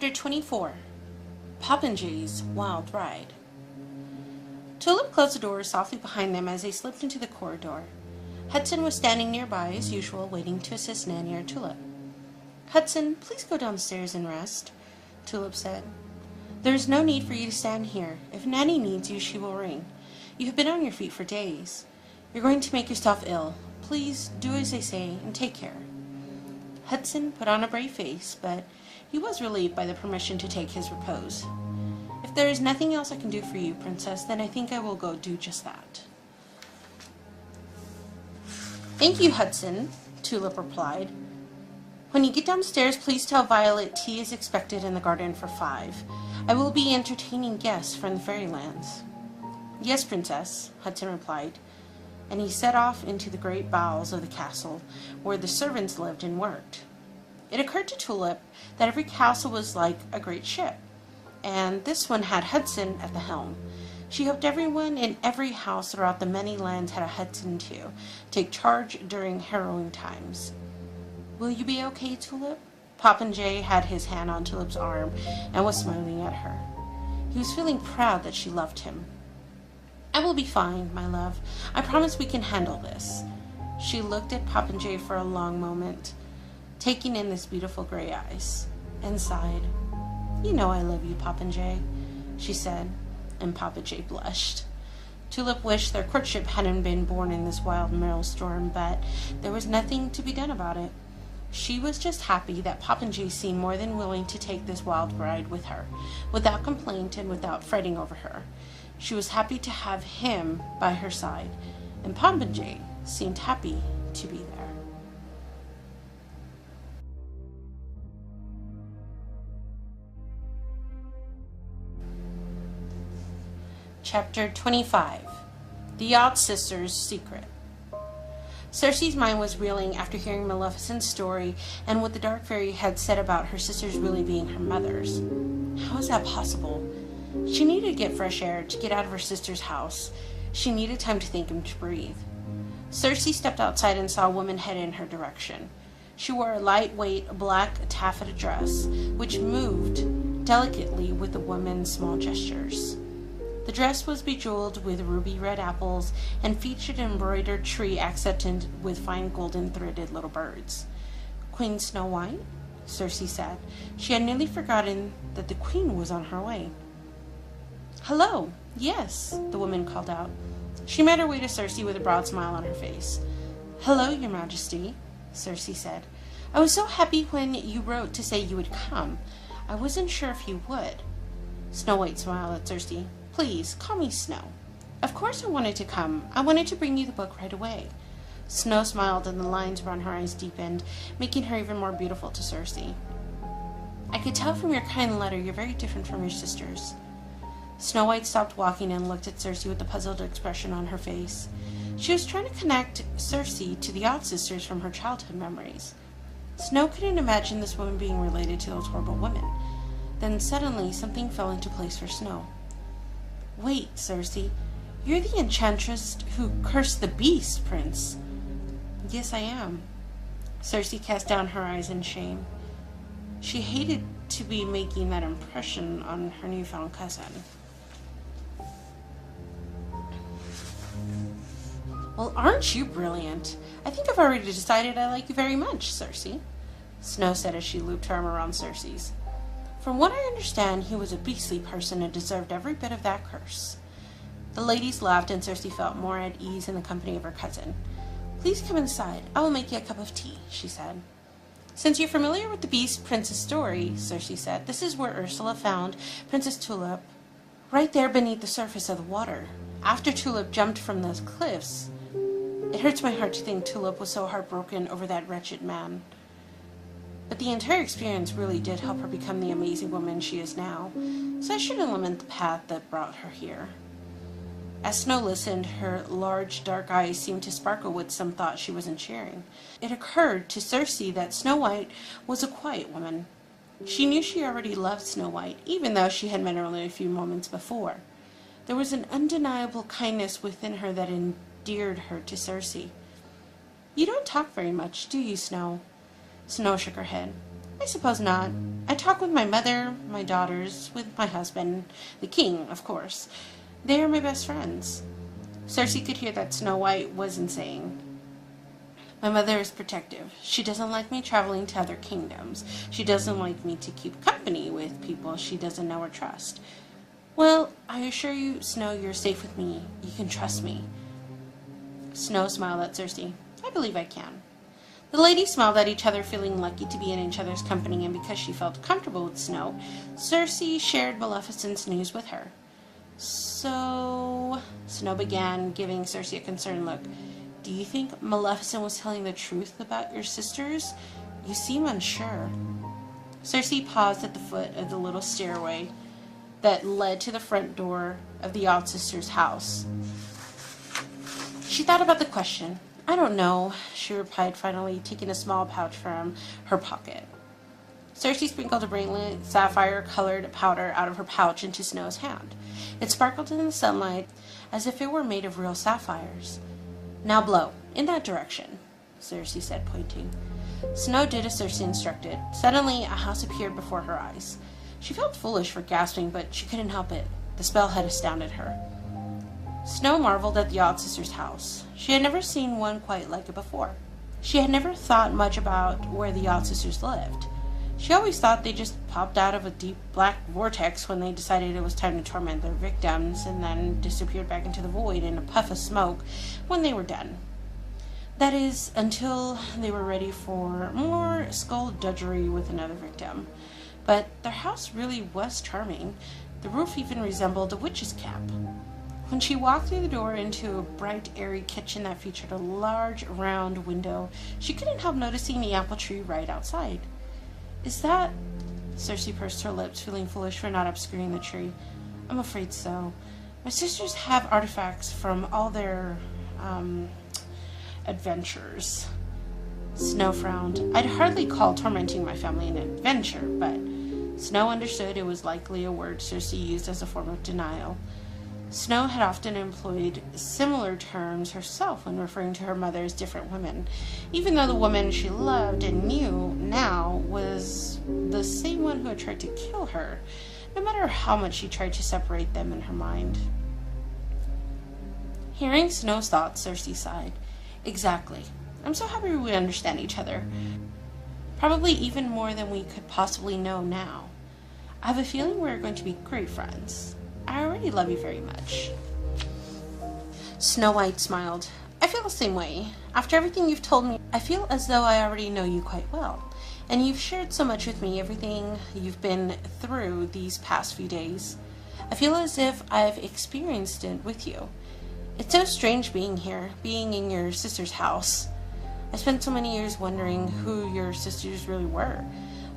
Chapter 24. Poppinjay's Wild Ride. Tulip closed the door softly behind them as they slipped into the corridor. Hudson was standing nearby as usual, waiting to assist Nanny or Tulip. "Hudson, please go downstairs and rest," Tulip said. "There is no need for you to stand here. If Nanny needs you, she will ring. You have been on your feet for days. You're going to make yourself ill. Please do as I say and take care." Hudson put on a brave face, but he was relieved by the permission to take his repose. "If there is nothing else I can do for you, Princess, then I think I will go do just that." "Thank you, Hudson," Tulip replied. "When you get downstairs, please tell Violet tea is expected in the garden for 5. I will be entertaining guests from the fairylands." "Yes, Princess," Hudson replied, and he set off into the great bowels of the castle, where the servants lived and worked. It occurred to Tulip that every castle was like a great ship, and this one had Hudson at the helm. She hoped everyone in every house throughout the many lands had a Hudson to take charge during harrowing times. "Will you be okay, Tulip?" Poppinjay had his hand on Tulip's arm and was smiling at her. He was feeling proud that she loved him. "I will be fine, my love. I promise we can handle this." She looked at Poppinjay for a long moment, taking in his beautiful gray eyes, and sighed. "You know I love you, Poppinjay," she said, and Poppinjay blushed. Tulip wished their courtship hadn't been born in this wild maelstrom, but there was nothing to be done about it. She was just happy that Poppinjay seemed more than willing to take this wild ride with her, without complaint and without fretting over her. She was happy to have him by her side, and Poppinjay seemed happy to be there. Chapter 25. The Odd Sisters' Secret. Circe's mind was reeling after hearing Maleficent's story and what the Dark Fairy had said about her sisters really being her mothers. How was that possible? She needed to get fresh air, to get out of her sister's house. She needed time to think and to breathe. Circe stepped outside and saw a woman head in her direction. She wore a lightweight black taffeta dress, which moved delicately with the woman's small gestures. The dress was bejeweled with ruby red apples and featured an embroidered tree accented with fine golden threaded little birds. "Queen Snow White?" Circe said. She had nearly forgotten that the queen was on her way. "Hello, yes," the woman called out. She made her way to Circe with a broad smile on her face. "Hello, your majesty," Circe said. "I was so happy when you wrote to say you would come. I wasn't sure if you would." Snow White smiled at Circe. "Please, call me Snow." "Of course I wanted to come. I wanted to bring you the book right away." Snow smiled and the lines around her eyes deepened, making her even more beautiful to Circe. "I could tell from your kind letter you're very different from your sisters." Snow White stopped walking and looked at Circe with a puzzled expression on her face. She was trying to connect Circe to the Odd Sisters from her childhood memories. Snow couldn't imagine this woman being related to those horrible women. Then suddenly something fell into place for Snow. "Wait, Circe, you're the enchantress who cursed the beast, Prince." "Yes, I am." Circe cast down her eyes in shame. She hated to be making that impression on her newfound cousin. "Well, aren't you brilliant? I think I've already decided I like you very much, Circe," Snow said as she looped her arm around Circe's. "From what I understand, he was a beastly person and deserved every bit of that curse." The ladies laughed and Circe felt more at ease in the company of her cousin. "Please come inside. I will make you a cup of tea," she said. "Since you're familiar with the Beast Prince's story," Circe said, "this is where Ursula found Princess Tulip, right there beneath the surface of the water, after Tulip jumped from those cliffs. It hurts my heart to think Tulip was so heartbroken over that wretched man. But the entire experience really did help her become the amazing woman she is now, so I shouldn't lament the path that brought her here." As Snow listened, her large dark eyes seemed to sparkle with some thought she wasn't sharing. It occurred to Circe that Snow White was a quiet woman. She knew she already loved Snow White, even though she had met her only a few moments before. There was an undeniable kindness within her that endeared her to Circe. "You don't talk very much, do you, Snow?" Snow shook her head. I suppose not. I talk with my mother, my daughters, with my husband, the king, of course. They are my best friends. Cersei could hear that Snow White wasn't saying. My mother is protective. She doesn't like me traveling to other kingdoms. She doesn't like me to keep company with people she doesn't know or trust. Well, I assure you, Snow, you're safe with me. You can trust me. Snow smiled at Cersei. I believe I can. The ladies smiled at each other, feeling lucky to be in each other's company, and because she felt comfortable with Snow, Cersei shared Maleficent's news with her. So, Snow began, giving Cersei a concerned look. Do you think Maleficent was telling the truth about your sisters? You seem unsure. Cersei paused at the foot of the little stairway that led to the front door of the odd sister's house. She thought about the question. I don't know, she replied finally, taking a small pouch from her pocket. Cersei sprinkled a brilliant sapphire-colored powder out of her pouch into Snow's hand. It sparkled in the sunlight as if it were made of real sapphires. Now blow, in that direction, Cersei said, pointing. Snow did as Cersei instructed. Suddenly, a house appeared before her eyes. She felt foolish for gasping, but she couldn't help it. The spell had astounded her. Snow marveled at the odd sister's house. She had never seen one quite like it before. She had never thought much about where the odd sisters lived. She always thought they just popped out of a deep black vortex when they decided it was time to torment their victims, and then disappeared back into the void in a puff of smoke when they were done. That is, until they were ready for more skullduggery with another victim. But their house really was charming. The roof even resembled a witch's cap. When she walked through the door into a bright, airy kitchen that featured a large, round window, she couldn't help noticing the apple tree right outside. Is that... Cersei pursed her lips, feeling foolish for not obscuring the tree. I'm afraid so. My sisters have artifacts from all their, adventures. Snow frowned. I'd hardly call tormenting my family an adventure, but Snow understood it was likely a word Cersei used as a form of denial. Snow had often employed similar terms herself when referring to her mother as different women, even though the woman she loved and knew now was the same one who had tried to kill her, no matter how much she tried to separate them in her mind. Hearing Snow's thoughts, Cersei sighed. Exactly. I'm so happy we understand each other. Probably even more than we could possibly know now. I have a feeling we're going to be great friends. I already love you very much. Snow White smiled. I feel the same way. After everything you've told me, I feel as though I already know you quite well. And you've shared so much with me, everything you've been through these past few days. I feel as if I've experienced it with you. It's so strange being here, being in your sister's house. I spent so many years wondering who your sisters really were,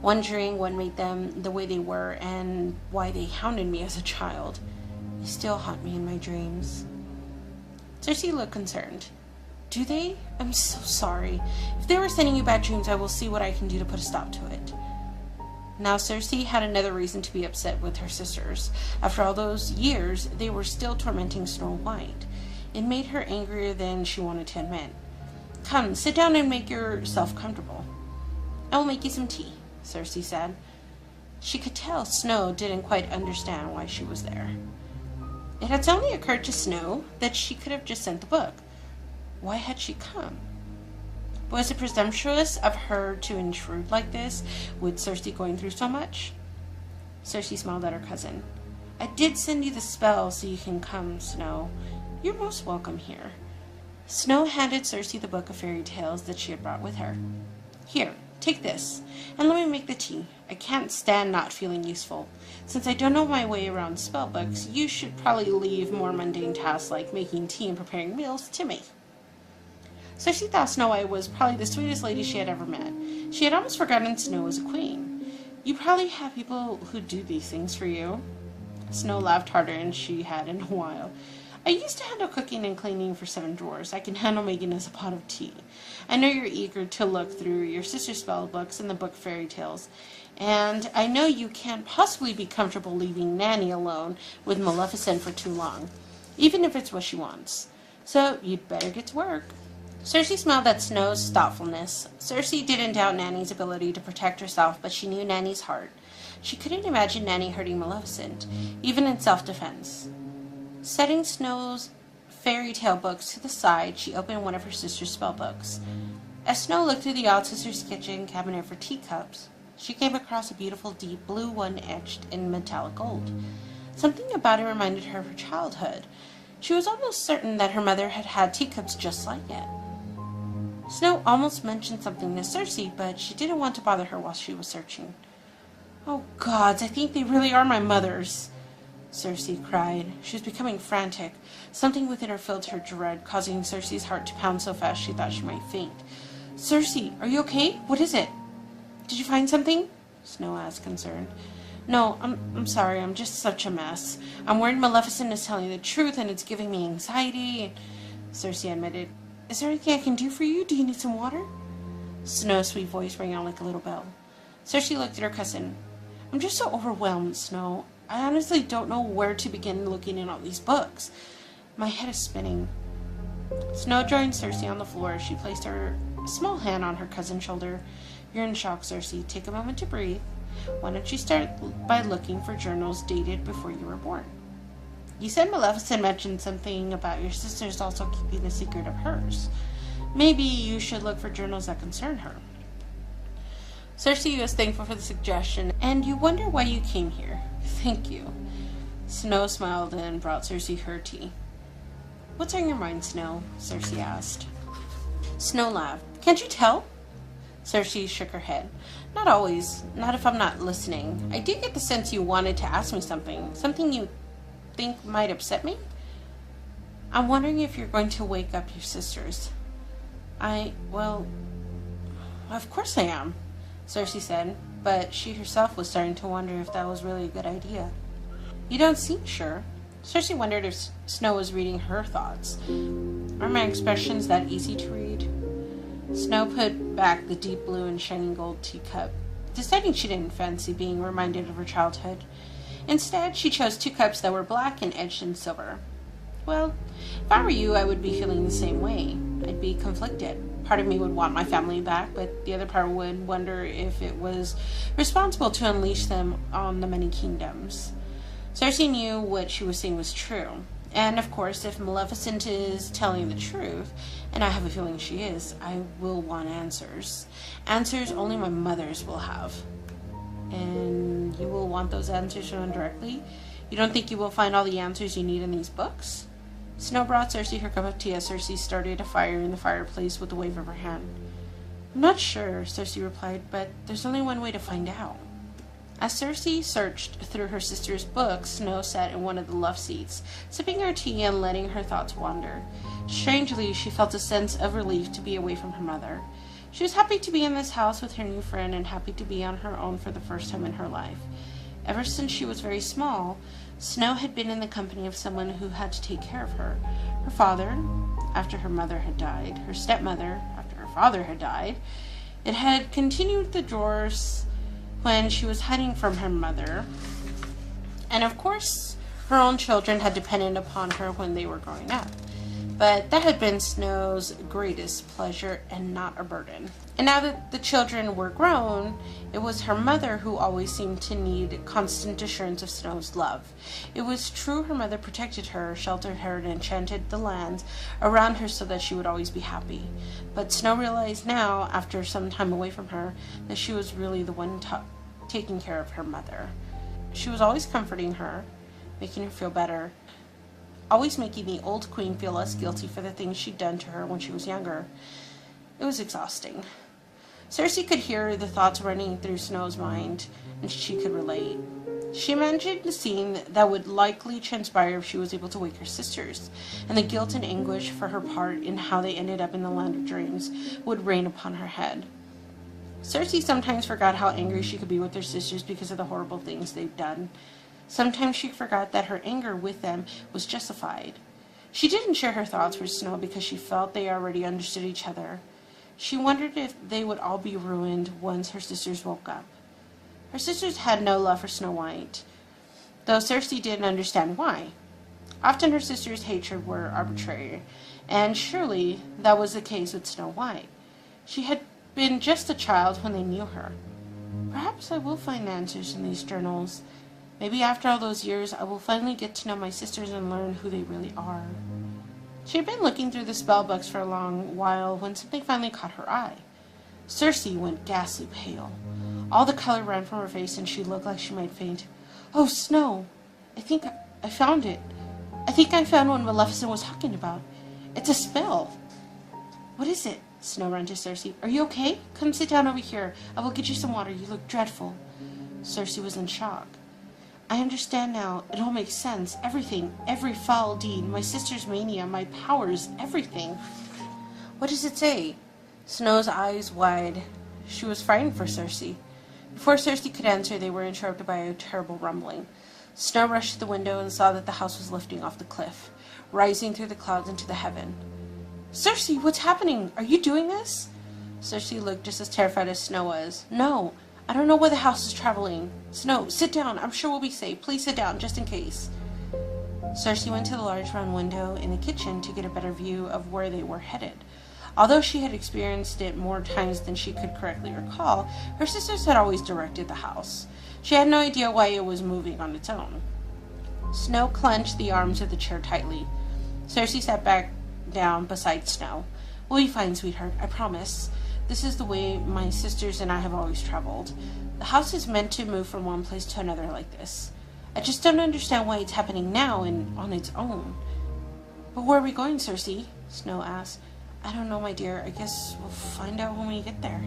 wondering what made them the way they were and why they hounded me as a child. They still haunt me in my dreams. Cersei looked concerned. Do they? I'm so sorry. If they were sending you bad dreams, I will see what I can do to put a stop to it. Now Cersei had another reason to be upset with her sisters. After all those years, they were still tormenting Snow White. It made her angrier than she wanted to admit. Come, sit down and make yourself comfortable. I will make you some tea, Cersei said. She could tell Snow didn't quite understand why she was there. It had suddenly occurred to Snow that she could have just sent the book. Why had she come? Was it presumptuous of her to intrude like this, with Cersei going through so much? Cersei smiled at her cousin. I did send you the spell so you can come, Snow. You're most welcome here. Snow handed Cersei the book of fairy tales that she had brought with her. Here, take this, and let me make the tea. I can't stand not feeling useful. Since I don't know my way around spell books, you should probably leave more mundane tasks like making tea and preparing meals to me. Cersei thought Snow White was probably the sweetest lady she had ever met. She had almost forgotten Snow was a queen. You probably have people who do these things for you. Snow laughed harder than she had in a while. I used to handle cooking and cleaning for 7 drawers. I can handle making us a pot of tea. I know you're eager to look through your sister's spell books and the book of fairy tales. And I know you can't possibly be comfortable leaving Nanny alone with Maleficent for too long, even if it's what she wants. So you'd better get to work. Cersei smiled at Snow's thoughtfulness. Cersei didn't doubt Nanny's ability to protect herself, but she knew Nanny's heart. She couldn't imagine Nanny hurting Maleficent, even in self-defense. Setting Snow's fairy tale books to the side, she opened one of her sister's spell books. As Snow looked through the odd sister's kitchen cabinet for teacups, she came across a beautiful deep blue one etched in metallic gold. Something about it reminded her of her childhood. She was almost certain that her mother had had teacups just like it. Snow almost mentioned something to Cersei, but she didn't want to bother her while she was searching. "Oh gods, I think they really are my mother's," Cersei cried. She was becoming frantic. Something within her filled her dread, causing Cersei's heart to pound so fast she thought she might faint. "Cersei, are you okay? What is it? Did you find something?" Snow asked, concerned. "No, I'm sorry, I'm just such a mess. I'm worried Maleficent is telling the truth and it's giving me anxiety," Cersei admitted. "Is there anything I can do for you? Do you need some water?" Snow's sweet voice rang out like a little bell. Cersei looked at her cousin. "I'm just so overwhelmed, Snow. I honestly don't know where to begin looking in all these books. My head is spinning." Snow joined Cersei on the floor. She placed her small hand on her cousin's shoulder. "You're in shock, Cersei. Take a moment to breathe. Why don't you start by looking for journals dated before you were born? You said Maleficent mentioned something about your sisters also keeping a secret of hers. Maybe you should look for journals that concern her." Cersei was thankful for the suggestion. "And you wonder why you came here? Thank you." Snow smiled and brought Cersei her tea. "What's on your mind, Snow?" Cersei asked. Snow laughed. "Can't you tell?" Cersei shook her head. "Not always. Not if I'm not listening. I do get the sense you wanted to ask me something. Something you think might upset me? I'm wondering if you're going to wake up your sisters." Well, of course I am," Cersei said, but she herself was starting to wonder if that was really a good idea. "You don't seem sure." Cersei wondered if Snow was reading her thoughts. Are my expressions that easy to read? Snow put back the deep blue and shining gold teacup, deciding she didn't fancy being reminded of her childhood. Instead, she chose 2 cups that were black and edged in silver. "Well, if I were you, I would be feeling the same way. I'd be conflicted. Part of me would want my family back, but the other part would wonder if it was responsible to unleash them on the many kingdoms." Cersei knew what she was saying was true. And, of course, if Maleficent is telling the truth, and I have a feeling she is, I will want answers. Answers only my mother's will have. "And you will want those answers from them directly? You don't think you will find all the answers you need in these books?" Snow brought Cersei her cup of tea as Cersei started a fire in the fireplace with a wave of her hand. "I'm not sure," Cersei replied, "but there's only one way to find out." As Cersei searched through her sister's books, Snow sat in one of the love seats, sipping her tea and letting her thoughts wander. Strangely, she felt a sense of relief to be away from her mother. She was happy to be in this house with her new friend and happy to be on her own for the first time in her life. Ever since she was very small, Snow had been in the company of someone who had to take care of her. Her father, after her mother had died, her stepmother, after her father had died. It had continued the drawers when she was hiding from her mother, and of course her own children had depended upon her when they were growing up. But that had been Snow's greatest pleasure and not a burden. And now that the children were grown, it was her mother who always seemed to need constant assurance of Snow's love. It was true her mother protected her, sheltered her, and enchanted the lands around her so that she would always be happy. But Snow realized now, after some time away from her, that she was really the one taking care of her mother. She was always comforting her, making her feel better, always making the old queen feel less guilty for the things she'd done to her when she was younger. It was exhausting. Cersei could hear the thoughts running through Snow's mind, and she could relate. She imagined the scene that would likely transpire if she was able to wake her sisters, and the guilt and anguish for her part in how they ended up in the land of dreams would rain upon her head. Cersei sometimes forgot how angry she could be with her sisters because of the horrible things they'd done. Sometimes she forgot that her anger with them was justified. She didn't share her thoughts with Snow because she felt they already understood each other. She wondered if they would all be ruined once her sisters woke up. Her sisters had no love for Snow White, though Cersei didn't understand why. Often her sisters' hatred were arbitrary, And surely that was the case with Snow White. She had been just a child when they knew her. Perhaps I will find answers in these journals. Maybe after all those years I will finally get to know my sisters and learn who they really are. She had been looking through the spell books for a long while when something finally caught her eye. Circe went ghastly pale. All the color ran from her face and she looked like she might faint. "Oh, Snow! I think I found it. I think I found what Maleficent was talking about. It's a spell." "What is it?" Snow ran to Circe. "Are you okay? Come sit down over here. I will get you some water. You look dreadful." Circe was in shock. "I understand now. It all makes sense. Everything. Every foul deed. My sister's mania. My powers. Everything." "What does it say?" Snow's eyes wide. She was frightened for Circe. Before Circe could answer, they were interrupted by a terrible rumbling. Snow rushed to the window and saw that the house was lifting off the cliff, rising through the clouds into the heaven. "Circe, what's happening? Are you doing this?" Circe looked just as terrified as Snow was. "No, I don't know where the house is traveling. Snow, sit down. I'm sure we'll be safe. Please sit down, just in case." Circe went to the large round window in the kitchen to get a better view of where they were headed. Although she had experienced it more times than she could correctly recall, her sisters had always directed the house. She had no idea why it was moving on its own. Snow clenched the arms of the chair tightly. Circe sat back down beside Snow. "We'll be fine, sweetheart, I promise. This is the way my sisters and I have always traveled. The house is meant to move from one place to another like this. I just don't understand why it's happening now and on its own." "But where are we going, Circe?" Snow asked. "I don't know, my dear. I guess we'll find out when we get there."